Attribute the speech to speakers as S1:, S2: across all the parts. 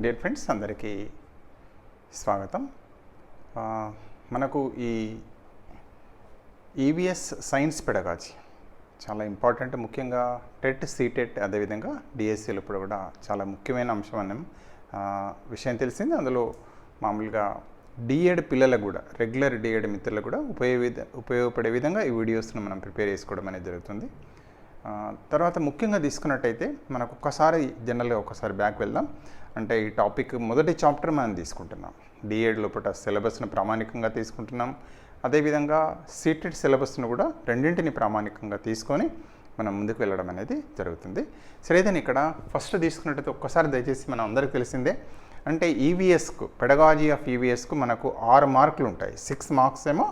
S1: Dear friends అందరికీ స్వాగతం. మనకు ఈ ఈవీఎస్ సైన్స్ పెడగాచి చాలా ఇంపార్టెంట్. ముఖ్యంగా టెట్, సీటెట్, అదేవిధంగా డిఎస్సీలు ఇప్పుడు కూడా చాలా ముఖ్యమైన అంశం అన్న విషయం తెలిసింది. అందులో మామూలుగా డిఎడ్ పిల్లలకు కూడా, రెగ్యులర్ డిఎడ్ మిత్రులకు కూడా ఉపయోగపడే విధంగా ఈ వీడియోస్ను మనం ప్రిపేర్ చేసుకోవడం అనేది జరుగుతుంది. తర్వాత ముఖ్యంగా తీసుకున్నట్టయితే మనకు జనరల్గా ఒకసారి బ్యాక్ వెళ్దాం. అంటే ఈ టాపిక్ మొదటి చాప్టర్ మనం తీసుకుంటున్నాం. డిఎడ్ లోపల సిలబస్ను ప్రామాణికంగా తీసుకుంటున్నాం. అదేవిధంగా సీటెడ్ సిలబస్ను కూడా రెండింటిని ప్రామాణికంగా తీసుకొని మనం ముందుకు వెళ్ళడం అనేది జరుగుతుంది. సరే, దాన్ని ఇక్కడ ఫస్ట్ తీసుకున్నట్టయితే ఒక్కసారి దయచేసి మనం అందరికీ తెలిసిందే. అంటే ఈవీఎస్కు, పెడగాజీ ఆఫ్ ఈవీఎస్కు మనకు 6 మార్కులు ఉంటాయి. 6 మార్క్స్ ఏమో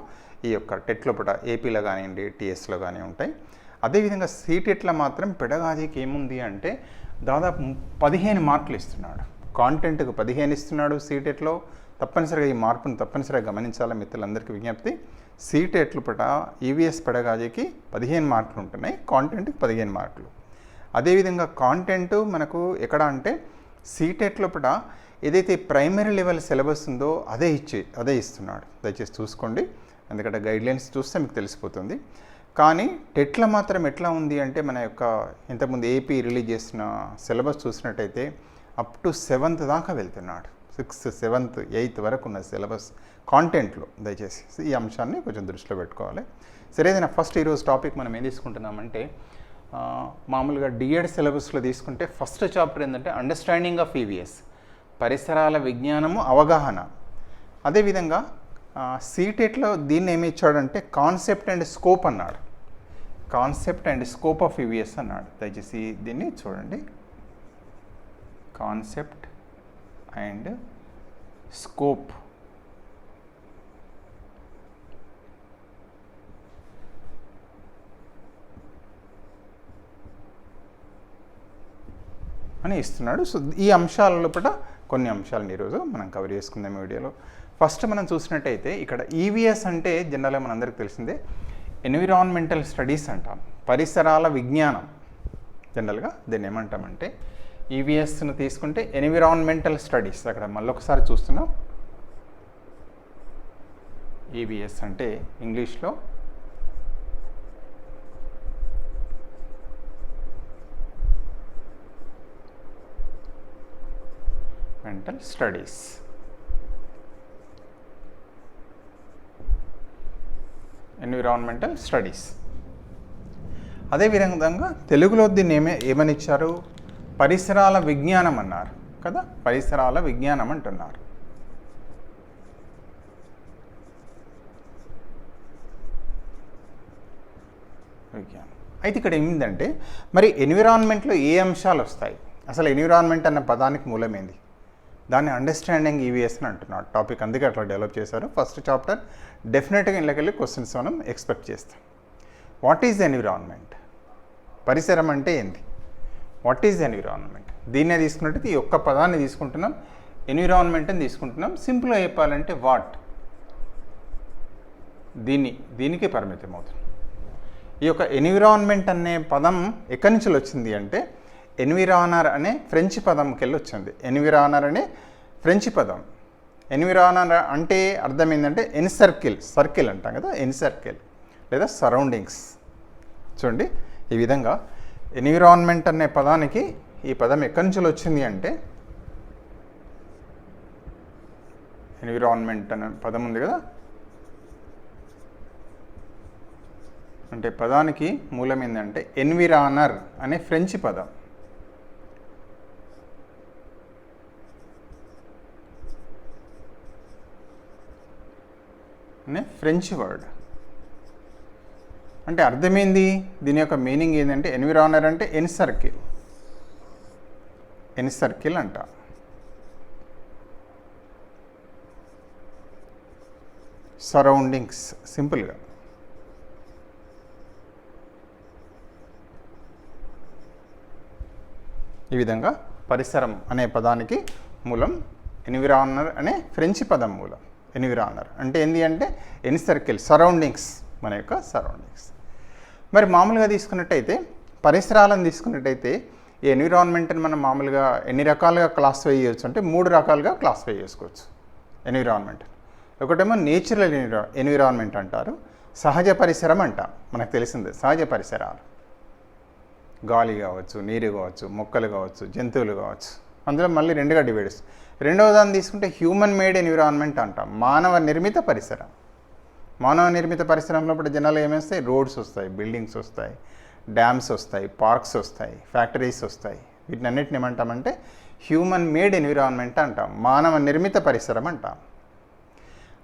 S1: ఈ యొక్క టెట్ లోపల ఏపీలో కానివ్వండి, టీఎస్లో కానీ ఉంటాయి. అదేవిధంగా సీటెట్లో మాత్రం పెడగాజీకి ఏముంది అంటే దాదాపు 15 మార్కులు ఇస్తున్నాడు. కాంటెంట్కు 15 ఇస్తున్నాడు సీటెట్లో. తప్పనిసరిగా ఈ మార్పును తప్పనిసరిగా గమనించాలి మిత్రులందరికీ విజ్ఞప్తి. సీటెట్లు పట ఈవీఎస్ పెడగాజీకి 15 మార్కులు ఉంటున్నాయి, కాంటెంట్కి 15 మార్కులు. అదేవిధంగా కాంటెంట్ మనకు ఎక్కడ అంటే సీటెట్లో పట ఏదైతే ప్రైమరీ లెవెల్ సిలబస్ ఉందో అదే ఇస్తున్నాడు. దయచేసి చూసుకోండి, ఎందుకంటే గైడ్లైన్స్ చూస్తే మీకు తెలిసిపోతుంది. కానీ టెట్లో మాత్రం ఎట్లా ఉంది అంటే మన యొక్క ఇంతకుముందు ఏపీ రిలీజ్ చేసిన సిలబస్ చూసినట్టయితే అప్ టు 7th దాకా వెళ్తున్నాడు. 6th, 7th, 8th వరకు ఉన్న సిలబస్ కాంటెంట్లో. దయచేసి ఈ అంశాన్ని కొంచెం దృష్టిలో పెట్టుకోవాలి. సరే, ఏదైనా ఫస్ట్ ఈరోజు టాపిక్ మనం ఏం తీసుకుంటున్నామంటే మామూలుగా డిఎడ్ సిలబస్లో తీసుకుంటే ఫస్ట్ చాప్టర్ ఏంటంటే అండర్స్టాండింగ్ ఆఫ్ ఈవీఎస్, పరిసరాల విజ్ఞానము, అవగాహన. అదేవిధంగా సీటెట్లో దీన్ని ఏమి ఇచ్చాడంటే కాన్సెప్ట్ అండ్ స్కోప్ అన్నాడు. Concept and scope of EVS అన్నాడు. దయచేసి దీన్ని చూడండి. కాన్సెప్ట్ అండ్ స్కోప్ అని ఇస్తున్నాడు. సో ఈ అంశాల లోపల కొన్ని అంశాలను ఈరోజు మనం కవర్ చేసుకుందాం ఈ వీడియోలో. ఫస్ట్ మనం చూసినట్టయితే ఇక్కడ ఈవీఎస్ అంటే జనరల్గా మనందరికీ తెలిసిందే ఎన్విరాన్మెంటల్ స్టడీస్ అంటాం, పరిసరాల విజ్ఞానం. జనరల్గా దీన్ని ఏమంటామంటే ఈవీఎస్ను తీసుకుంటే ఎన్విరాన్మెంటల్ స్టడీస్. అక్కడ మళ్ళొకసారి చూస్తున్నాం. ఈవీఎస్ అంటే ఇంగ్లీష్లో మెంటల్ స్టడీస్. Environmental studies. అదేవిధంగా తెలుగులో దీన్ని ఏమని ఇచ్చారు? పరిసరాల విజ్ఞానం అన్నారు కదా. పరిసరాల విజ్ఞానం అంటున్నారు. విజ్ఞానం. అయితే ఇక్కడ ఏమిందంటే మరి ఎన్విరాన్మెంట్లో ఏ అంశాలు వస్తాయి? అసలు ఎన్విరాన్మెంట్ అన్న పదానికి మూలమేంది? దాన్ని అండర్స్టాండింగ్ ఈవీఎస్ అని అంటున్నాడు టాపిక్. అందుకే అట్లా డెవలప్ చేశారు. ఫస్ట్ చాప్టర్ డెఫినెట్గా ఇళ్ళకెళ్ళి క్వశ్చన్స్ మనం ఎక్స్పెక్ట్ చేస్తాం. What is environment? పరిసరం అంటే ఏంది? What is environment? దీన్నే తీసుకున్నట్టు ఈ ఒక్క పదాన్ని తీసుకుంటున్నాం, ఎన్విరాన్మెంట్ అని తీసుకుంటున్నాం. సింపుల్గా చెప్పాలంటే వాట్, దీనికి పరిమితం అవుతుంది. ఈ యొక్క ఎన్విరాన్మెంట్ అనే పదం ఎక్కడి నుంచి వచ్చింది అంటే ఎన్విరానర్ అనే ఫ్రెంచ్ పదంకి వెళ్ళి వచ్చింది. ఎన్విరానర్ అనే ఫ్రెంచ్ పదం. ఎన్విరానర్ అంటే అర్థం ఏంటంటే సర్కిల్ అంటాం కదా, ఎన్సర్కిల్ లేదా సరౌండింగ్స్. చూడండి, ఈ విధంగా ఎన్విరాన్మెంట్ అనే పదానికి ఈ పదం ఎక్కడి నుంచి వచ్చింది అంటే ఎన్విరాన్మెంట్ అనే పదం ఉంది కదా, అంటే పదానికి మూలం ఏంటంటే ఎన్విరానర్ అనే ఫ్రెంచ్ పదం. అనే ఫ్రెంచ్ వర్డ్. అంటే అర్థమైంది, దీని యొక్క మీనింగ్ ఏంటంటే ఎన్విరానర్ అంటే ఎన్సర్కిల్ అంట. సరౌండింగ్స్ సింపుల్గా. ఈ విధంగా పరిసరం అనే పదానికి మూలం ఎన్విరానర్ అనే ఫ్రెంచ్ పదం మూలం. ఎన్విరానర్ అంటే ఏంటి అంటే ఎన్సర్కిల్, సరౌండింగ్స్, మన యొక్క సరౌండింగ్స్. మరి మామూలుగా తీసుకున్నట్టయితే పరిసరాలను తీసుకున్నట్టయితే ఈ ఎన్విరాన్మెంట్ని మనం మామూలుగా ఎన్ని రకాలుగా క్లాసిఫై చేయొచ్చు అంటే 3 రకాలుగా క్లాసిఫై చేసుకోవచ్చు ఎన్విరాన్మెంట్. ఒకటేమో నేచురల్ ఎన్విరాన్మెంట్ అంటారు, సహజ పరిసరం అంటాం. మనకు తెలిసిందే సహజ పరిసరాలు, గాలి కావచ్చు, నీరు కావచ్చు, మొక్కలు కావచ్చు, జంతువులు కావచ్చు. అందులో మళ్ళీ 2గా డివైడ్ చేస్తాం. రెండవ దాన్ని తీసుకుంటే హ్యూమన్ మేడ్ ఎన్విరాన్మెంట్ అంటాం, మానవ నిర్మిత పరిసరం. మానవ నిర్మిత పరిసరంలో ఇప్పుడు జనాలు ఏమేస్తాయి, రోడ్స్ వస్తాయి, బిల్డింగ్స్ వస్తాయి, డ్యామ్స్ వస్తాయి, పార్క్స్ వస్తాయి, ఫ్యాక్టరీస్ వస్తాయి. వీటిని అన్నిటిని ఏమంటామంటే హ్యూమన్ మేడ్ ఎన్విరాన్మెంట్ అంటాం, మానవ నిర్మిత పరిసరం అంటాం.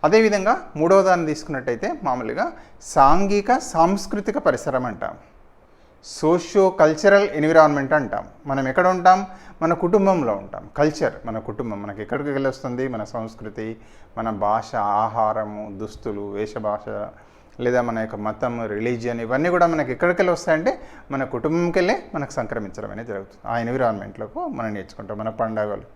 S1: అదేవిధంగా మూడవ దాన్ని తీసుకున్నట్టయితే మామూలుగా సాంఘిక సాంస్కృతిక పరిసరం అంటాం, సోషియో కల్చరల్ ఎన్విరాన్మెంట్ అంటాం. మనం ఎక్కడ ఉంటాం, మన కుటుంబంలో ఉంటాం. కల్చర్ మన కుటుంబం, మనకి ఎక్కడికి వెళ్ళి వస్తుంది, మన సంస్కృతి, మన భాష, ఆహారము, దుస్తులు, వేషభాష, లేదా మన యొక్క మతం, రిలీజియన్, ఇవన్నీ కూడా మనకి ఎక్కడికి వెళ్ళి వస్తాయంటే మన కుటుంబంకి వెళ్ళే మనకు సంక్రమించడం అనేది జరుగుతుంది. ఆ ఎన్విరాన్మెంట్లోకి మనం నేర్చుకుంటాం. మన పండుగలు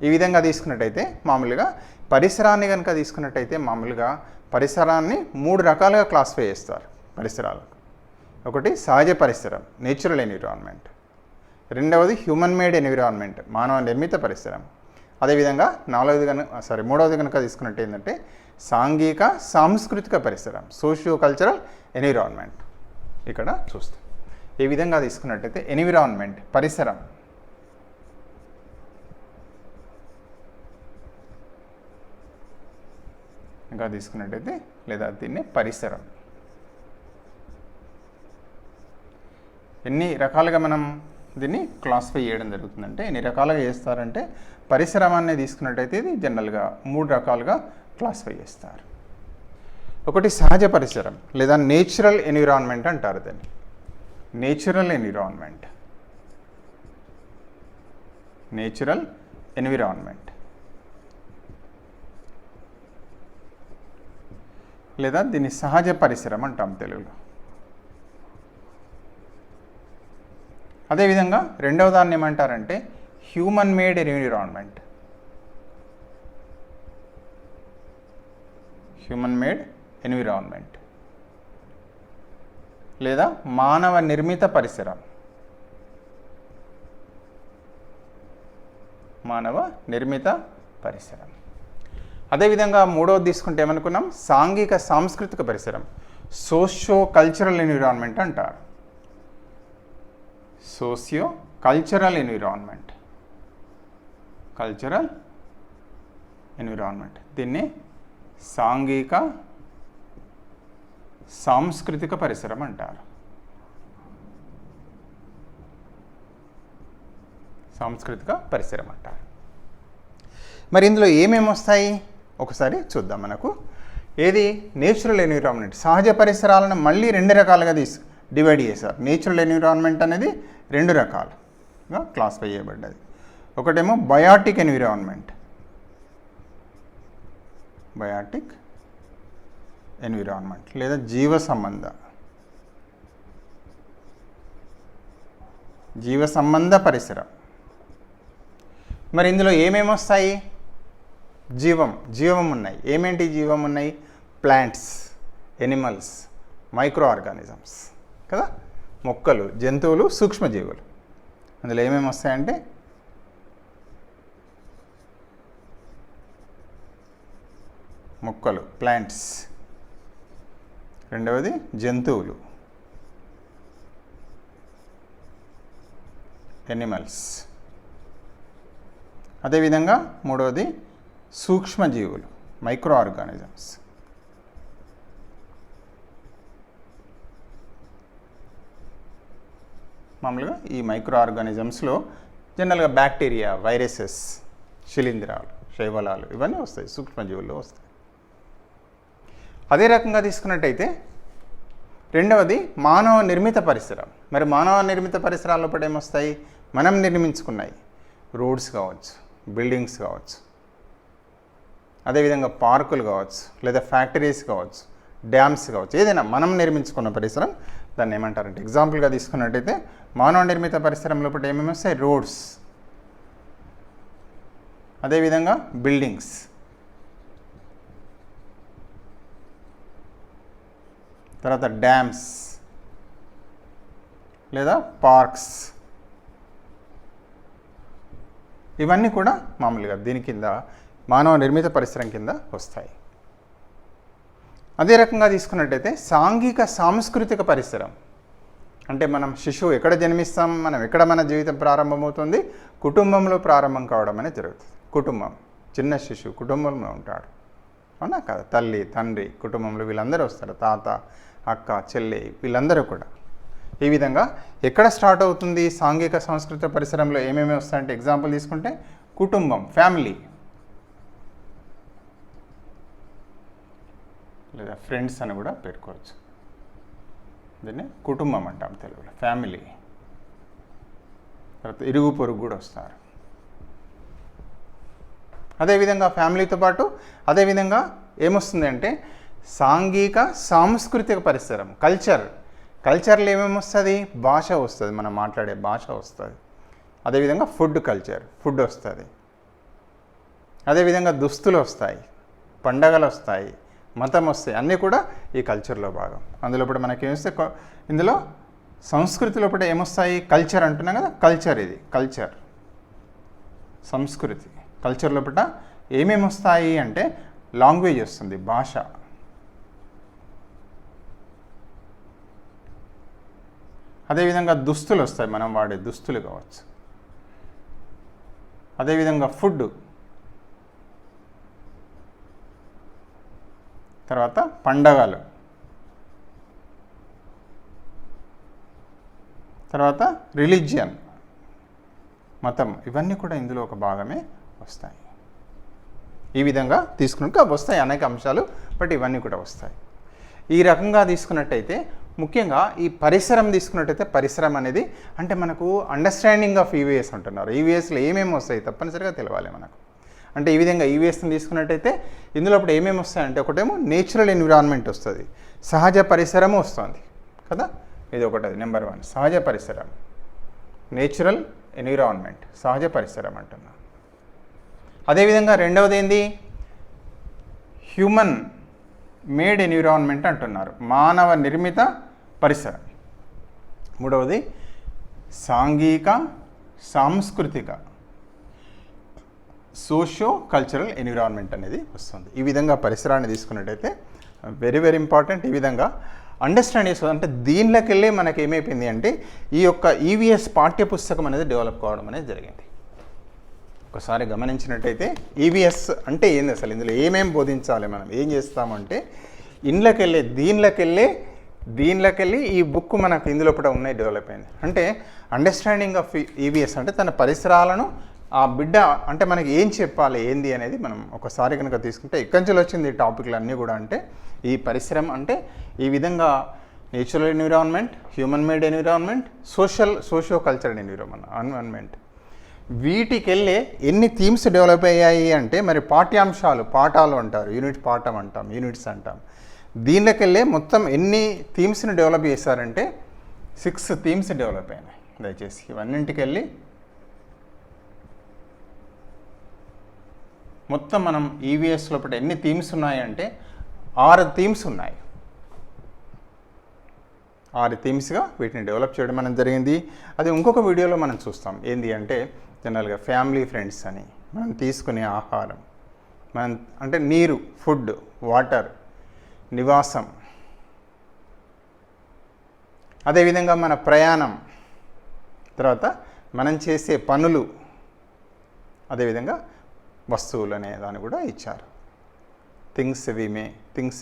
S1: ఈ విధంగా తీసుకున్నట్టయితే మామూలుగా పరిసరాన్ని కనుక తీసుకున్నట్టయితే మామూలుగా పరిసరాన్ని 3 రకాలుగా క్లాసిఫై చేస్తారు పరిసరాలు. ఒకటి సహజ పరిసరం, నేచురల్ ఎన్విరాన్మెంట్. రెండవది హ్యూమన్ మేడ్ ఎన్విరాన్మెంట్, మానవ నిర్మిత పరిసరం. అదేవిధంగా మూడవది కనుక తీసుకున్నట్టు ఏంటంటే సాంఘిక సాంస్కృతిక పరిసరం, సోషియో కల్చరల్ ఎన్విరాన్మెంట్. ఇక్కడ చూస్తాం. ఈ విధంగా తీసుకున్నట్టయితే ఎన్విరాన్మెంట్ పరిసరం, ఇంకా తీసుకున్నట్టయితే లేదా దీన్ని పరిసరం. ఎన్ని రకాలుగా మనం దీన్ని క్లాసిఫై చేయడం జరుగుతుందంటే, ఎన్ని రకాలుగా చేస్తారంటే పరిసరాన్ని తీసుకున్నట్టయితే ఇది జనరల్గా 3 రకాలుగా క్లాసిఫై చేస్తారు. ఒకటి సహజ పరిసరం లేదా నేచురల్ ఎన్విరాన్మెంట్ అంటారు దాన్ని. నేచురల్ ఎన్విరాన్మెంట్, నేచురల్ ఎన్విరాన్మెంట్ లేదా దీన్ని సహజ పరిసరం అంటాం తెలుగులో. అదేవిధంగా రెండవ దాన్ని ఏమంటారంటే human made environment, human made environment లేదా మానవ నిర్మిత పరిసరం, మానవ నిర్మిత పరిసరం. అదేవిధంగా మూడవది తీసుకుంటే ఏమనుకున్నాం, సాంఘిక సాంస్కృతిక పరిసరం, సోషియో కల్చరల్ ఎన్విరాన్మెంట్ అంటారు. Socio cultural environment, cultural environment. దీన్ని సాంఘిక సాంస్కృతిక పరిసరం అంటారు. సాంస్కృతిక పరిసరం అంటారు. మరి ఇందులో ఏమేమి వస్తాయి ఒకసారి చూద్దాం. మనకు ఏది నేచురల్ ఎన్విరాన్మెంట్, సహజ పరిసరాలను మళ్ళీ 2 రకాలుగా డివైడ్ చేశారు. నేచురల్ ఎన్విరాన్మెంట్ అనేది 2 రకాలుగా క్లాసిఫై చేయబడ్డది. ఒకటేమో బయాటిక్ ఎన్విరాన్మెంట్, బయాటిక్ ఎన్విరాన్మెంట్ లేదా జీవ సంబంధ పరిసరం. మరి ఇందులో ఏమేమి వస్తాయి, జీవం ఉన్నాయి. ఏమేంటి జీవం ఉన్నాయి, ప్లాంట్స్, ఎనిమల్స్, మైక్రో ఆర్గానిజమ్స్ కదా, మొక్కలు, జంతువులు, సూక్ష్మజీవులు. అందులో ఏమేమి వస్తాయంటే మొక్కలు, ప్లాంట్స్, రెండవది జంతువులు, ఎనిమల్స్, అదేవిధంగా మూడవది సూక్ష్మజీవులు, మైక్రో ఆర్గానిజమ్స్. మామూలుగా ఈ మైక్రో ఆర్గానిజమ్స్లో జనరల్గా బ్యాక్టీరియా, వైరసెస్, శిలీంధ్రాలు, శైవలాలు ఇవన్నీ వస్తాయి, సూక్ష్మజీవుల్లో వస్తాయి. అదే రకంగా తీసుకున్నట్టయితే రెండవది మానవ నిర్మిత పరిసరం. మరి మానవ నిర్మిత పరిసరాల్లో కూడా ఏమొస్తాయి, మనం నిర్మించుకున్నాయి, రోడ్స్ కావచ్చు, బిల్డింగ్స్ కావచ్చు, అదేవిధంగా పార్కులు కావచ్చు, లేదా ఫ్యాక్టరీస్ కావచ్చు, డ్యామ్స్ కావచ్చు, ఏదైనా మనం నిర్మించుకున్న పరిసరం దాన్ని ఏమంటారంటే, ఎగ్జాంపుల్గా తీసుకున్నట్టయితే మానవ నిర్మిత పరిసరం లోపల ఏమేమి వస్తాయి, రోడ్స్, అదేవిధంగా బిల్డింగ్స్, తర్వాత డ్యామ్స్ లేదా పార్క్స్, ఇవన్నీ కూడా మామూలుగా దీని కింద మానవ నిర్మిత పరిసరం కింద వస్తాయి. అదే రకంగా తీసుకున్నట్టయితే సాంఘిక సాంస్కృతిక పరిసరం అంటే మనం శిశువు ఎక్కడ జన్మిస్తాం, మనం ఎక్కడ మన జీవితం ప్రారంభమవుతుంది, కుటుంబంలో ప్రారంభం కావడం అనేది జరుగుతుంది. కుటుంబం, చిన్న శిశువు కుటుంబంలో ఉంటాడు, అవునా కదా, తల్లి తండ్రి కుటుంబంలో వీళ్ళందరూ వస్తారు, తాత అక్క చెల్లి వీళ్ళందరూ కూడా. ఈ విధంగా ఎక్కడ స్టార్ట్ అవుతుంది సాంఘిక సాంస్కృతిక పరిసరంలో ఏమేమి వస్తాయంటే ఎగ్జాంపుల్ తీసుకుంటే కుటుంబం, ఫ్యామిలీ, లేదా ఫ్రెండ్స్ అని కూడా పేర్కోవచ్చు. దీన్ని కుటుంబం అంటాం తెలుగులో, ఫ్యామిలీ. తర్వాత ఇరుగు పొరుగు కూడా వస్తారు. అదేవిధంగా ఫ్యామిలీతో పాటు అదేవిధంగా ఏమొస్తుంది అంటే సాంఘిక సాంస్కృతిక పరిసరం, కల్చర్లో ఏమేమి వస్తుంది, భాష వస్తుంది, మనం మాట్లాడే భాష వస్తుంది. అదేవిధంగా ఫుడ్ కల్చర్, ఫుడ్ వస్తుంది. అదేవిధంగా దుస్తులు వస్తాయి, పండగలు వస్తాయి, మతం వస్తాయి, అన్నీ కూడా ఈ కల్చర్లో భాగం. అందులో ఇప్పుడు మనకి ఏమిస్తే ఇందులో సంస్కృతిలో కూడా ఏమొస్తాయి, కల్చర్ అంటున్నాం కదా, కల్చర్ ఇది కల్చర్ సంస్కృతి. కల్చర్లో పట ఏమేమి వస్తాయి అంటే లాంగ్వేజ్ వస్తుంది, భాష, అదేవిధంగా దుస్తులు వస్తాయి, మనం వాడే దుస్తులు కావచ్చు. అదేవిధంగా ఫుడ్, తర్వాత పండగలు, తర్వాత రిలీజియన్, మతం, ఇవన్నీ కూడా ఇందులో ఒక భాగమే వస్తాయి. ఈ విధంగా తీసుకున్నాక వస్తాయి అనేక అంశాలు, బట్ ఇవన్నీ కూడా వస్తాయి. ఈ రకంగా తీసుకున్నట్టయితే ముఖ్యంగా ఈ పరిసరం తీసుకున్నట్టయితే పరిసరం అనేది అంటే మనకు అండర్స్టాండింగ్ ఆఫ్ ఈవీఎస్ అంటున్నారు. ఈవీఎస్లో ఏమేమి వస్తాయి తప్పనిసరిగా తెలవాలి మనకు. అంటే ఈ విధంగా ఈవీఎస్ని తీసుకున్నట్టయితే ఇందులో అప్పుడు ఏమేమి వస్తాయంటే ఒకటేమో నేచురల్ ఎన్విరాన్మెంట్ వస్తుంది, సహజ పరిసరము వస్తుంది కదా, ఇది ఒకటి నెంబర్ 1 సహజ పరిసరం, నేచురల్ ఎన్విరాన్మెంట్, సహజ పరిసరం అంటున్నాం. అదేవిధంగా రెండవది ఏంది, హ్యూమన్ మేడ్ ఎన్విరాన్మెంట్ అంటున్నారు, మానవ నిర్మిత పరిసరం. మూడవది సాంఘిక సాంస్కృతిక, సోషియో కల్చరల్ ఎన్విరాన్మెంట్ అనేది వస్తుంది. ఈ విధంగా పరిసరాన్ని తీసుకున్నట్టయితే వెరీ వెరీ ఇంపార్టెంట్. ఈ విధంగా అండర్స్టాండ్ చేసుకోవాలి. అంటే దీనిలోకి వెళ్ళి మనకి ఏమైపోయింది అంటే ఈ యొక్క ఈవీఎస్ పాఠ్యపుస్తకం అనేది డెవలప్ కావడం అనేది జరిగింది. ఒకసారి గమనించినట్టయితే ఈవీఎస్ అంటే ఏంది, అసలు ఇందులో ఏమేమి బోధించాలి, మనం ఏం చేస్తామంటే దీనిలోకెళ్ళి ఈ బుక్ మనకు ఇందులో కూడా ఉన్నాయి, డెవలప్ అయింది. అంటే అండర్స్టాండింగ్ ఆఫ్ ఈవీఎస్ అంటే తన పరిసరాలను ఆ బిడ్డ అంటే మనకి ఏం చెప్పాలి ఏంది అనేది మనం ఒకసారి కనుక తీసుకుంటే ఎక్కడి నుంచి వచ్చింది ఈ టాపిక్లు అన్నీ కూడా అంటే ఈ పరిసరం అంటే ఈ విధంగా natural environment, human made environment, socio cultural environment, వీటికెళ్ళే ఎన్ని థీమ్స్ డెవలప్ అయ్యాయి అంటే మరి పాఠాలు అంటారు, పాఠం అంటాం, యూనిట్స్ అంటాం. దీనిలోకెళ్ళే మొత్తం ఎన్ని థీమ్స్ని డెవలప్ చేశారంటే 6 థీమ్స్ డెవలప్ అయినాయి. దయచేసి ఇవన్నింటికెళ్ళి మొత్తం మనం ఈవీఎస్ లోపల ఎన్ని థీమ్స్ ఉన్నాయంటే 6 థీమ్స్ ఉన్నాయి. 6 థీమ్స్గా వీటిని డెవలప్ చేయడం అనేది జరిగింది. అది ఇంకొక వీడియోలో మనం చూస్తాం. ఏంటి అంటే జనరల్గా ఫ్యామిలీ ఫ్రెండ్స్ అని, మనం తీసుకునే ఆహారం, మనం అంటే నీరు, ఫుడ్, వాటర్, నివాసం, అదేవిధంగా మన ప్రయాణం, తర్వాత మనం చేసే పనులు, అదేవిధంగా వస్తువులు అనే దాన్ని కూడా ఇచ్చారు. Things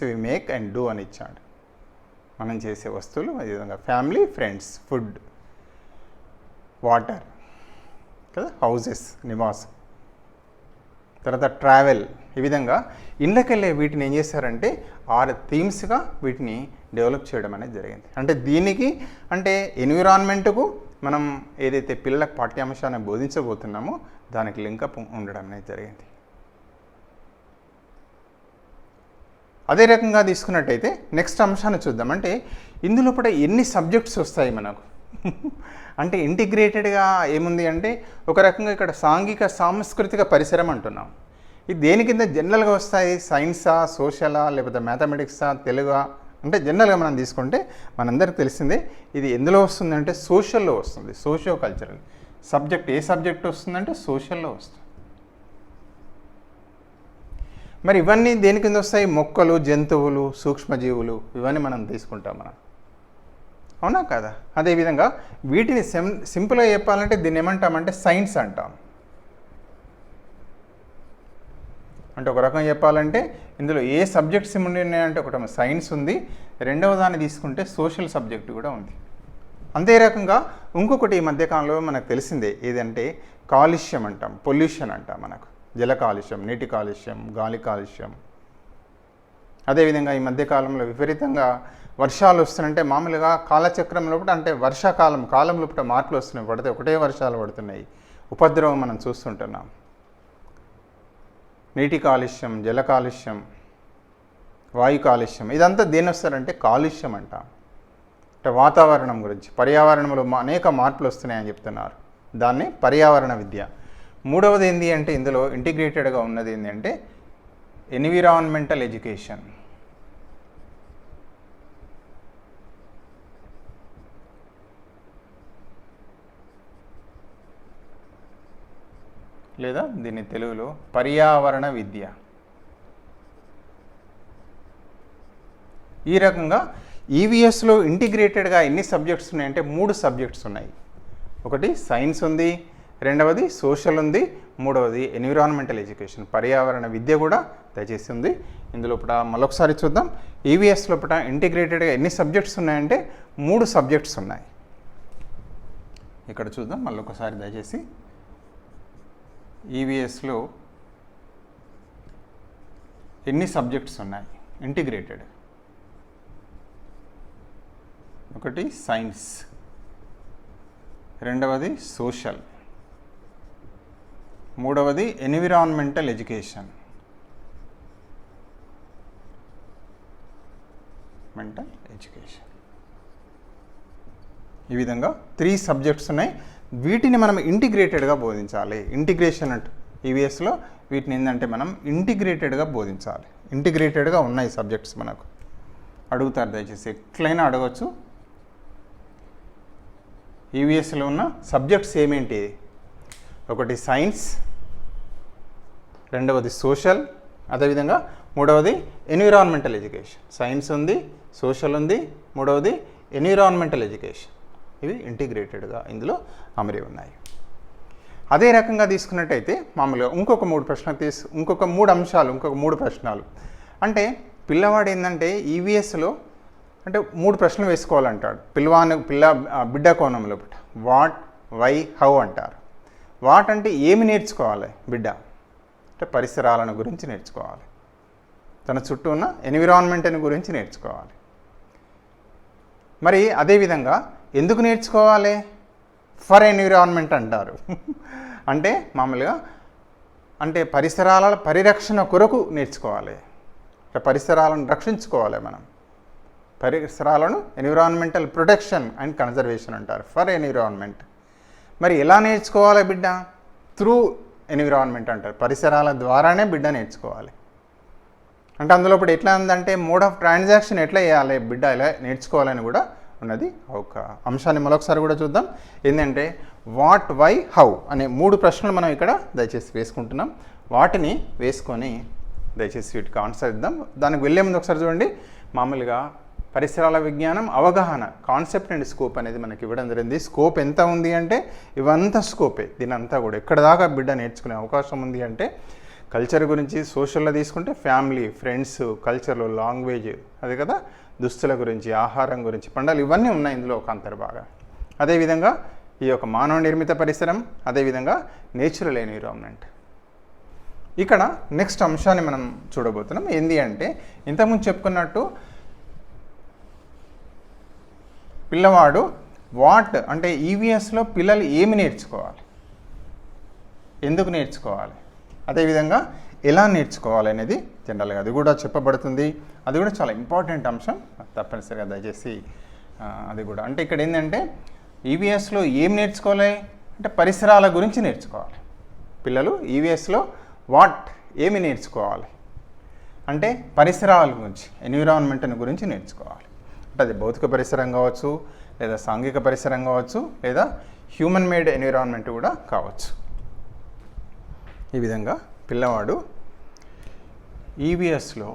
S1: we make and do అని ఇచ్చాడు. మనం చేసే వస్తువులు, అదేవిధంగా ఫ్యామిలీ ఫ్రెండ్స్, ఫుడ్, వాటర్ కదా, హౌజెస్ నివాసం, తర్వాత ట్రావెల్. ఈ విధంగా ఇళ్ళకెళ్ళే వీటిని ఏం చేశారంటే 6 థీమ్స్గా వీటిని డెవలప్ చేయడం అనేది జరిగింది. అంటే దీనికి అంటే ఎన్విరాన్మెంట్కు మనం ఏదైతే పిల్లలకు పాఠ్యాంశాన్ని బోధించబోతున్నామో దానికి లింకప్ ఉండడం అనేది జరిగింది. అదే రకంగా తీసుకున్నట్టయితే నెక్స్ట్ అంశాన్ని చూద్దాం. అంటే ఇందులో కూడా ఎన్ని సబ్జెక్ట్స్ వస్తాయి మనకు అంటే ఇంటిగ్రేటెడ్గా ఏముంది అంటే ఒక రకంగా ఇక్కడ సాంఘిక సాంస్కృతిక పరిసరం అంటున్నాం. ఇది దేని కింద జనరల్గా వస్తాయి, సైన్సా, సోషలా, లేకపోతే మ్యాథమెటిక్సా, తెలుగా అంటే జనరల్గా మనం తీసుకుంటే మనందరికి తెలిసిందే ఇది ఎందులో వస్తుంది అంటే సోషల్లో వస్తుంది, సోషియో కల్చరల్. సబ్జెక్ట్ ఏ సబ్జెక్ట్ వస్తుందంటే సోషల్లో వస్తుంది. మరి ఇవన్నీ దేని కింద వస్తాయి? మొక్కలు, జంతువులు, సూక్ష్మజీవులు, ఇవన్నీ మనం తీసుకుంటాం మనం, అవునా కదా? అదేవిధంగా వీటిని సింపుల్గా చెప్పాలంటే దీన్ని ఏమంటామంటే సైన్స్ అంటాం. అంటే ఒక రకంగా చెప్పాలంటే ఇందులో ఏ సబ్జెక్ట్స్ ఉన్నాయంటే ఒకటి సైన్స్ ఉంది, రెండవ దాన్ని తీసుకుంటే సోషల్ సబ్జెక్ట్ కూడా ఉంది. అంతే రకంగా ఇంకొకటి ఈ మధ్యకాలంలో మనకు తెలిసిందే, ఏదంటే కాలుష్యం అంటాం, పొల్యూషన్ అంటాం. మనకు జల కాలుష్యం, నీటి కాలుష్యం, గాలి కాలుష్యం. అదేవిధంగా ఈ మధ్యకాలంలో విపరీతంగా వర్షాలు వస్తున్నాయంటే మామూలుగా కాలచక్రం లోపల అంటే కాలం లోపల మార్పులు వస్తున్నాయి, పడితే ఒకటే వర్షాలు పడుతున్నాయి, ఉపద్రవం మనం చూస్తుంటున్నాం. నీటి కాలుష్యం, జల కాలుష్యం, వాయు కాలుష్యం, ఇదంతా దేని వస్తారంటే కాలుష్యం అంటాం. అంటే వాతావరణం గురించి, పర్యావరణంలో అనేక మార్పులు వస్తున్నాయని చెప్తున్నారు, దాన్ని పర్యావరణ విద్య. మూడవది ఏంటి అంటే ఇందులో ఇంటిగ్రేటెడ్గా ఉన్నది ఏంటి అంటే ఎన్విరాన్మెంటల్ ఎడ్యుకేషన్. లేదా దీన్ని తెలుగులో పర్యావరణ విద్య. ఈ రకంగా ఈవీఎస్లో ఇంటిగ్రేటెడ్గా ఎన్ని సబ్జెక్ట్స్ ఉన్నాయంటే 3 సబ్జెక్ట్స్ ఉన్నాయి. ఒకటి సైన్స్ ఉంది, రెండవది సోషల్ ఉంది, మూడవది ఎన్విరాన్మెంటల్ ఎడ్యుకేషన్, పర్యావరణ విద్య కూడా దయచేసి ఉంది. ఇందులో మరొకసారి చూద్దాం. ఈవీఎస్ లోపల ఇంటిగ్రేటెడ్గా ఎన్ని సబ్జెక్ట్స్ ఉన్నాయంటే 3 సబ్జెక్ట్స్ ఉన్నాయి. ఇక్కడ చూద్దాం మళ్ళొకసారి దయచేసి. ఈవీఎస్లో ఎన్ని సబ్జెక్ట్స్ ఉన్నాయి ఇంటిగ్రేటెడ్? ఒకటి సైన్స్, రెండవది సోషల్, మూడవది ఎన్విరాన్మెంటల్ ఎడ్యుకేషన్, ఈ విధంగా 3 సబ్జెక్ట్స్ ఉన్నాయి. వీటిని మనం ఇంటిగ్రేటెడ్గా బోధించాలి. ఇంటిగ్రేషన్ అంటే ఈవీఎస్లో వీటిని ఏంటంటే మనం ఇంటిగ్రేటెడ్గా బోధించాలి. ఇంటిగ్రేటెడ్గా ఉన్నాయి సబ్జెక్ట్స్ మనకు. అడుగుతారు దయచేసి, ఎట్లయినా అడగచ్చు. ఈవీఎస్లో ఉన్న సబ్జెక్ట్స్ ఏమేంటి? ఒకటి సైన్స్, రెండవది సోషల్, అదేవిధంగా మూడవది ఎన్విరాన్మెంటల్ ఎడ్యుకేషన్. సైన్స్ ఉంది, సోషల్ ఉంది, మూడవది ఎన్విరాన్మెంటల్ ఎడ్యుకేషన్. ఇవి ఇంటిగ్రేటెడ్గా ఇందులో అమరి ఉన్నాయి. అదే రకంగా తీసుకున్నట్టయితే మామూలుగా ఇంకొక 3 అంశాలు, ఇంకొక 3 ప్రశ్నలు. అంటే పిల్లవాడు ఏంటంటే ఈవీఎస్లో అంటే 3 ప్రశ్నలు వేసుకోవాలంటాడు బిడ్డ కోణంలో. వాట్, వై, హౌ అంటారు. వాట్ అంటే ఏమి నేర్చుకోవాలి బిడ్డ అంటే పరిసరాలను గురించి నేర్చుకోవాలి, తన చుట్టూ ఉన్న ఎన్విరాన్మెంట్ని గురించి నేర్చుకోవాలి. మరి అదేవిధంగా ఎందుకు నేర్చుకోవాలి? ఫర్ ఎన్విరాన్మెంట్ అంటారు. అంటే మామూలుగా అంటే పరిసరాల పరిరక్షణ కొరకు నేర్చుకోవాలి, పరిసరాలను రక్షించుకోవాలి మనం. పరిసరాలను ఎన్విరాన్మెంటల్ ప్రొటెక్షన్ అండ్ కన్జర్వేషన్ అంటారు, ఫర్ ఎన్విరాన్మెంట్. మరి ఎలా నేర్చుకోవాలి బిడ్డ? త్రూ ఎన్విరాన్మెంట్ అంటారు, పరిసరాల ద్వారానే బిడ్డ నేర్చుకోవాలి. అంటే అందులో ఇప్పుడు ఎట్లా ఉందంటే మోడ్ ఆఫ్ ట్రాన్సాక్షన్ ఎట్లా చేయాలి బిడ్డ ఎలా నేర్చుకోవాలని కూడా ఉన్నది. ఒక అంశాన్ని మరొకసారి కూడా చూద్దాం. ఏంటంటే వాట్, వై, హౌ అనే 3 ప్రశ్నలు మనం ఇక్కడ దయచేసి వేసుకుంటున్నాం. వాటిని వేసుకొని దయచేసి వీటికి ఆన్సర్ ఇద్దాం. దానికి వెళ్ళే ముందు ఒకసారి చూడండి. మామూలుగా పరిసరాల విజ్ఞానం అవగాహన, కాన్సెప్ట్ అండ్ స్కోప్ అనేది మనకి ఇవ్వడం జరిగింది. స్కోప్ ఎంత ఉంది అంటే ఇవంతా స్కోపే. దీనంతా కూడా ఎక్కడ దాకా బిడ్డ నేర్చుకునే అవకాశం ఉంది అంటే కల్చర్ గురించి సోషల్లో తీసుకుంటే ఫ్యామిలీ, ఫ్రెండ్స్, కల్చర్లో లాంగ్వేజ్, అదే కదా, దుస్తుల గురించి, ఆహారం గురించి, పండుగలు, ఇవన్నీ ఉన్నాయి ఇందులో ఒక అంతర్భాగం. అదేవిధంగా ఈ యొక్క మానవ నిర్మిత పరిసరం, అదేవిధంగా నేచురల్ ఎన్విరాన్మెంట్. ఇక్కడ నెక్స్ట్ అంశాన్ని మనం చూడబోతున్నాం. ఏంది అంటే ఇంతకుముందు చెప్పుకున్నట్టు పిల్లవాడు వాట్ అంటే ఈవీఎస్లో పిల్లలు ఏమి నేర్చుకోవాలి, ఎందుకు నేర్చుకోవాలి, అదేవిధంగా ఎలా నేర్చుకోవాలి అనేది జనరల్గా అది కూడా చెప్పబడుతుంది. అది కూడా చాలా ఇంపార్టెంట్ అంశం, తప్పనిసరిగా దయచేసి అది కూడా. అంటే ఇక్కడ ఏంటంటే ఈవీఎస్లో ఏం నేర్చుకోవాలి అంటే పరిసరాల గురించి నేర్చుకోవాలి. పిల్లలు ఈవీఎస్లో వాట్ ఏమి నేర్చుకోవాలి అంటే పరిసరాల గురించి, ఎన్విరాన్మెంట్ని గురించి నేర్చుకోవాలి. అంటే అది భౌతిక పరిసరం కావచ్చు, లేదా సాంఘిక పరిసరం కావచ్చు, లేదా హ్యూమన్ మేడ్ ఎన్విరాన్మెంట్ కూడా కావచ్చు. ఈ విధంగా పిల్లవాడు ఈవీఎస్లో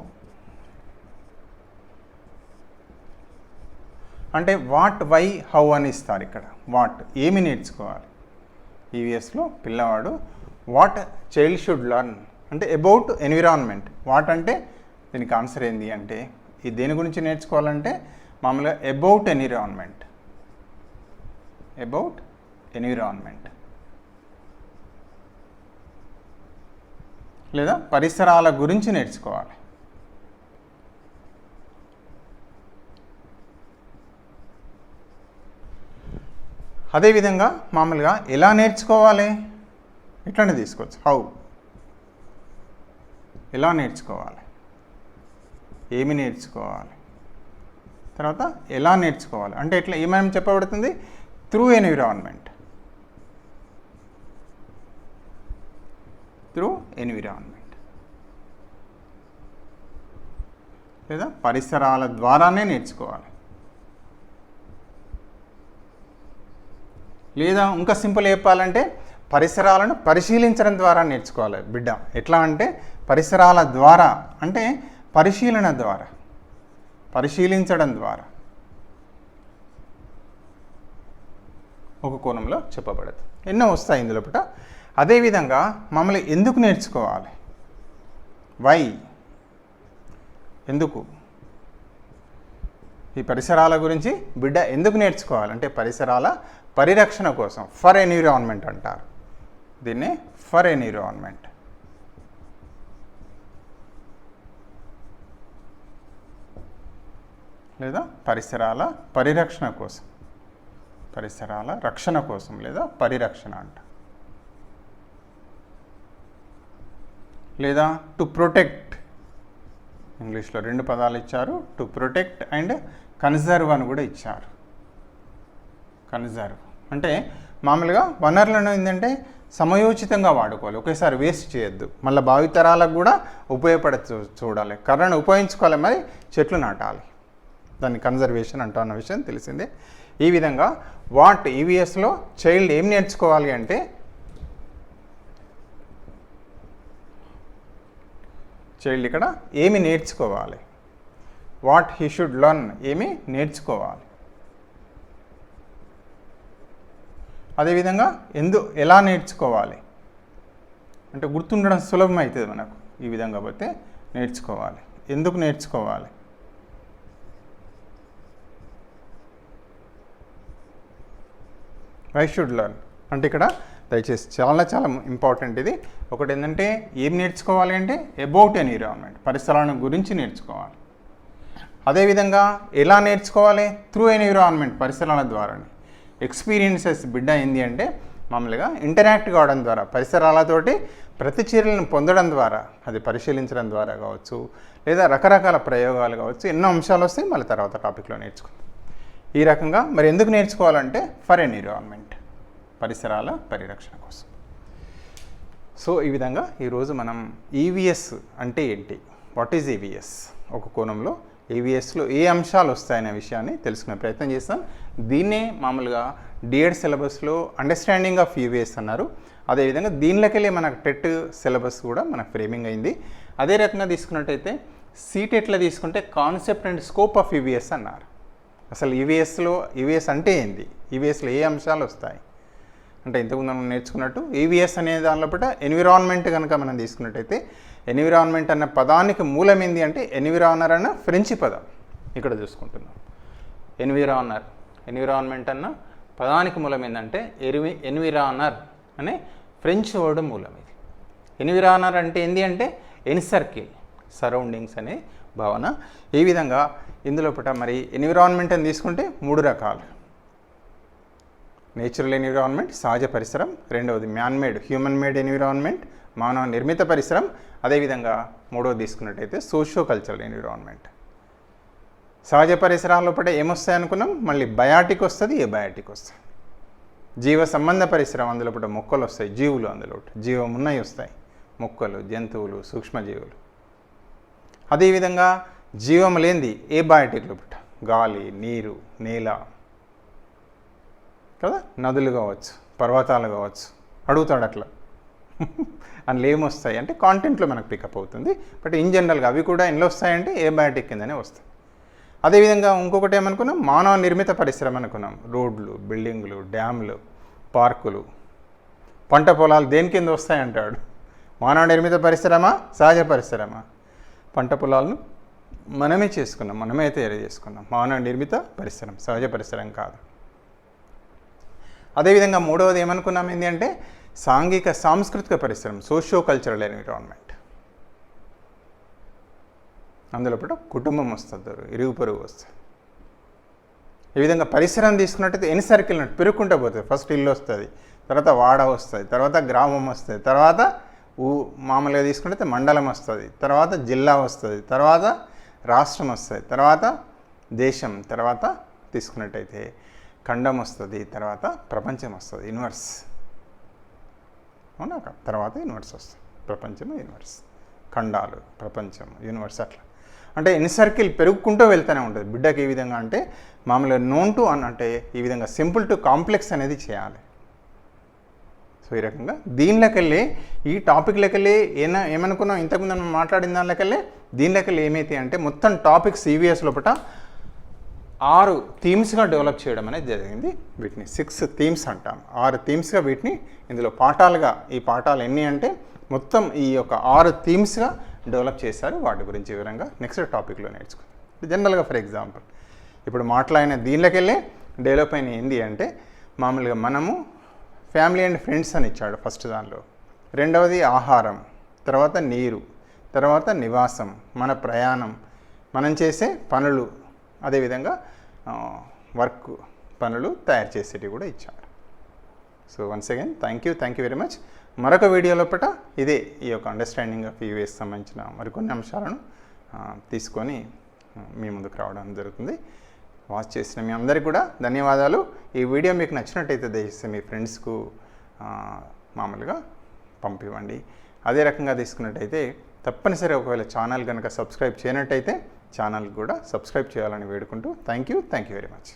S1: అంటే వాట్, వై, హౌ అని ఇస్తారు. ఇక్కడ వాట్ ఏమి నేర్చుకోవాలి. ఈవీఎస్లో పిల్లవాడు వాట్ చైల్డ్ షుడ్ లెర్న్ అంటే అబౌట్ ఎన్విరాన్మెంట్. వాట్ అంటే దీనికి ఆన్సర్ ఏంది అంటే ఇది దేని గురించి నేర్చుకోవాలంటే మామూలుగా అబౌట్ ఎన్విరాన్మెంట్, అబౌట్ ఎన్విరాన్మెంట్ లేదా పరిసరాల గురించి నేర్చుకోవాలి. అదేవిధంగా మామూలుగా ఎలా నేర్చుకోవాలి ఇట్లానే తీసుకోవచ్చు. హౌ ఎలా నేర్చుకోవాలి, ఏమి నేర్చుకోవాలి, తర్వాత ఎలా నేర్చుకోవాలి అంటే ఇట్లా ఏమైనా చెప్పబడుతుంది త్రూ ఎన్విరాన్మెంట్, త్రూ ఎన్విరాన్మెంట్ లేదా పరిసరాల ద్వారానే నేర్చుకోవాలి. లేదా ఇంకా సింపుల్ చెప్పాలంటే పరిసరాలను పరిశీలించడం ద్వారా నేర్చుకోవాలి బిడ్డ. ఎట్లా అంటే పరిసరాల ద్వారా అంటే పరిశీలన ద్వారా, పరిశీలించడం ద్వారా ఒక కోణంలో చెప్పబడదు. ఎన్నో వస్తాయి ఇందులో పుట. అదేవిధంగా మమ్మల్ని ఎందుకు నేర్చుకోవాలి, వై ఎందుకు, ఈ పరిసరాల గురించి బిడ్డ ఎందుకు నేర్చుకోవాలి అంటే పరిసరాల పరిరక్షణ కోసం, ఫర్ ఎన్విరాన్మెంట్ అంటారు దీన్నే, ఫర్ ఎన్విరాన్మెంట్. లేదా పరిసరాల పరిరక్షణ కోసం, పరిసరాల రక్షణ కోసం లేదా పరిరక్షణ అంట. లేదా టు ప్రొటెక్ట్, ఇంగ్లీష్లో 2 పదాలు ఇచ్చారు, టు ప్రొటెక్ట్ అండ్ కన్జర్వ్ అని కూడా ఇచ్చారు. కన్జర్వ్ అంటే మామూలుగా వనరులను ఏంటంటే సమయోచితంగా వాడుకోవాలి, ఒకేసారి వేస్ట్ చేయొద్దు, మళ్ళీ భావితరాలకు కూడా చూడాలి. కర్రను ఉపయోగించుకోవాలి, మరి చెట్లు నాటాలి, దాన్ని కన్జర్వేషన్ అంటూ అన్న విషయం తెలిసిందే. ఈ విధంగా వాట్ ఈవీఎస్లో చైల్డ్ ఏం నేర్చుకోవాలి అంటే చైల్డ్ ఇక్కడ ఏమి నేర్చుకోవాలి, వాట్ హీ షుడ్ లెర్న్ ఏమి నేర్చుకోవాలి. అదేవిధంగా ఎలా నేర్చుకోవాలి అంటే గుర్తుండడం సులభం అవుతుంది మనకు. ఈ విధంగా పోతే నేర్చుకోవాలి, ఎందుకు నేర్చుకోవాలి, వై షుడ్ లెర్న్ అంటే ఇక్కడ దయచేసి చాలా చాలా ఇంపార్టెంట్ ఇది. ఒకటి ఏంటంటే ఏం నేర్చుకోవాలి అంటే అబౌట్ ఎన్విరాన్మెంట్, పరిసరాల గురించి నేర్చుకోవాలి. అదేవిధంగా ఎలా నేర్చుకోవాలి, త్రూ ఎన్విరాన్మెంట్, పరిసరాల ద్వారానే. ఎక్స్పీరియన్సెస్ బిడ్డ ఏంది అంటే మామూలుగా ఇంటరాక్ట్ కావడం ద్వారా, పరిసరాలతోటి ప్రతిచర్యలను పొందడం ద్వారా, అది పరిశీలించడం ద్వారా కావచ్చు, లేదా రకరకాల ప్రయోగాలు కావచ్చు, ఎన్నో అంశాలు వస్తాయి, మళ్ళీ తర్వాత టాపిక్లో నేర్చుకుందాం. ఈ రకంగా మరి ఎందుకు నేర్చుకోవాలంటే ఫర్ ఎన్విరాన్మెంట్, పరిసరాల పరిరక్షణ కోసం. సో ఈ విధంగా ఈరోజు మనం ఈవీఎస్ అంటే ఏంటి, వాట్ ఈజ్ ఈవీఎస్, ఒక కోణంలో ఈవీఎస్లో ఏ అంశాలు వస్తాయనే విషయాన్ని తెలుసుకునే ప్రయత్నం చేస్తాం. దీన్నే మామూలుగా డిఎడ్ సిలబస్లో అండర్స్టాండింగ్ ఆఫ్ ఈవీఎస్ అన్నారు. అదేవిధంగా దీనిలోకెళ్ళి మనకు టెట్ సిలబస్ కూడా మనకు ఫ్రేమింగ్ అయింది. అదే రకంగా తీసుకున్నట్టయితే సీటెట్లో తీసుకుంటే concept and scope of EVS అన్నారు. అసలు ఈవీఎస్ అంటే ఏంది, ఈవీఎస్లో ఏ అంశాలు వస్తాయి అంటే ఇంతకుముందు మనం నేర్చుకున్నట్టు ఈవీఎస్ అనే దానిలో పట్ల ఎన్విరాన్మెంట్ కనుక మనం తీసుకున్నట్టయితే ఎన్విరాన్మెంట్ అన్న పదానికి మూలం ఏంది అంటే ఎన్విరానర్ అన్న ఫ్రెంచి పదం ఇక్కడ చూసుకుంటున్నాం. ఎన్విరాన్మెంట్ అన్న పదానికి మూలం ఏంటంటే ఎన్విరానర్ అనే ఫ్రెంచ్ వర్డ్ మూలం ఇది. ఎన్విరానర్ అంటే ఏంది అంటే ఎన్సర్కిల్, సరౌండింగ్స్ అనే భావన. ఈ విధంగా ఇందులో పట మరి ఎన్విరాన్మెంట్ అని తీసుకుంటే 3 రకాలు. నేచురల్ ఎన్విరాన్మెంట్, సహజ పరిసరం. రెండవది మ్యాన్మేడ్, హ్యూమన్ మేడ్ ఎన్విరాన్మెంట్, మానవ నిర్మిత పరిసరం. అదేవిధంగా మూడవది తీసుకున్నట్టయితే సోషియో కల్చరల్ ఎన్విరాన్మెంట్. సహజ పరిసరాల్లో పట ఏమొస్తాయి అనుకున్నాం, మళ్ళీ బయాటిక్ వస్తుంది, ఏబయాటిక్ వస్తుంది. జీవ సంబంధ పరిసరం, అందులో పట మొక్కలు వస్తాయి, జీవులు, అందులో జీవం ఉన్నాయి వస్తాయి, మొక్కలు, జంతువులు, సూక్ష్మజీవులు. అదేవిధంగా జీవం లేనిది ఏబయాటిక్లో పట గాలి, నీరు, నేల, కదా, నదులు కావచ్చు, పర్వతాలు కావచ్చు, అడుగుతాడు అట్లా. అందులో ఏమొస్తాయి అంటే కాంటెంట్లో మనకు పికప్ అవుతుంది. బట్ ఇన్ జనరల్గా అవి కూడా ఎన్ని వస్తాయంటే ఏబయాటిక్ కిందనే వస్తాయి. అదేవిధంగా ఇంకొకటి ఏమనుకున్నాం, మానవ నిర్మిత పరిశ్రమ అనుకున్నాం. రోడ్లు, బిల్డింగులు, డ్యాములు, పార్కులు, పంట పొలాలు దేని కింద వస్తాయంటాడు. మానవ నిర్మిత పరిశ్రమ, సహజ పరిశ్రమ. పంట పొలాలను మనమే చేసుకున్నాం, మనమే తయారు చేసుకున్నాం. మానవ నిర్మిత పరిశ్రమ, సహజ పరిశ్రమ కాదు. అదేవిధంగా మూడవది ఏమనుకున్నాం ఏంటి అంటే సాంఘిక సాంస్కృతిక పరిశ్రమ, సోషియో కల్చరల్ ఎన్విరాన్మెంట్. అందులో కూడా కుటుంబం వస్తుంది, ఇరుగు పొరుగు వస్తుంది. ఈ విధంగా పరిసరం తీసుకున్నట్టయితే ఎన్ని సర్కిల్ పెరుగుకుంటూ పోతుంది. ఫస్ట్ ఇల్లు వస్తుంది, తర్వాత వాడ వస్తుంది, తర్వాత గ్రామం వస్తుంది, తర్వాత మామూలుగా తీసుకుంటే మండలం వస్తుంది, తర్వాత జిల్లా వస్తుంది, తర్వాత రాష్ట్రం వస్తుంది, తర్వాత దేశం, తర్వాత తీసుకున్నట్టయితే ఖండం వస్తుంది, తర్వాత ప్రపంచం వస్తుంది, యూనివర్స్. అవునా? తర్వాత యూనివర్స్ వస్తుంది, ప్రపంచం, యూనివర్స్, ఖండాలు, ప్రపంచం, యూనివర్స్. అట్లా అంటే ఎన్ని సర్కిల్ పెరుగుకుంటూ వెళ్తూనే ఉంటుంది. బిడ్డకి ఏ విధంగా అంటే మామూలుగా నోన్ టు అంటే ఈ విధంగా సింపుల్ టు కాంప్లెక్స్ అనేది చేయాలి. సో ఈ రకంగా దీనిలోకెళ్ళి ఈ టాపిక్లకెళ్ళి ఏమనుకున్నాం ఇంతకుముందు మనం మాట్లాడిన దానిలోకెళ్ళి దీనిలోకెళ్ళి ఏమైతే అంటే మొత్తం టాపిక్స్ ఈవీఎస్ లోపల 6 థీమ్స్గా డెవలప్ చేయడం అనేది జరిగింది. వీటిని 6 థీమ్స్ అంటాం. 6 థీమ్స్గా వీటిని ఇందులో పాఠాలుగా, ఈ పాఠాలు ఎన్ని అంటే మొత్తం ఈ యొక్క 6 థీమ్స్గా డెవలప్ చేశారు. వాటి గురించి వివరంగా నెక్స్ట్ టాపిక్లో నేర్చుకుందాం. జనరల్గా ఫర్ ఎగ్జాంపుల్ ఇప్పుడు మాట్లాడిన దీనిలోకెళ్ళి డెవలప్ అయిన ఏంటి అంటే మామూలుగా మనము ఫ్యామిలీ అండ్ ఫ్రెండ్స్ అని ఇచ్చాడు ఫస్ట్ దానిలో. రెండవది ఆహారం, తర్వాత నీరు, తర్వాత నివాసం, మన ప్రయాణం, మనం చేసే పనులు, అదేవిధంగా వర్క్ పనులు తయారు చేసేటివి కూడా ఇచ్చాడు. So once again thank you very much. మరొక వీడియో లోపల ఇదే ఈ యొక్క అండర్స్టాండింగ్ ఆఫ్ ఈవీఎస్ సంబంధించిన మరికొన్ని అంశాలను తీసుకొని మీ ముందుకు రావడం జరుగుతుంది. వాచ్ చేసిన మీ అందరికీ కూడా ధన్యవాదాలు. ఈ వీడియో మీకు నచ్చినట్టయితే దయచేసి మీ ఫ్రెండ్స్కు మామూలుగా పంపివ్వండి. అదే రకంగా తీసుకున్నట్టయితే తప్పనిసరి ఒకవేళ ఛానల్ కనుక సబ్స్క్రైబ్ చేయనట్టయితే ఛానల్ కూడా సబ్స్క్రైబ్ చేయాలని వేడుకుంటూ థ్యాంక్ యూ వెరీ మచ్.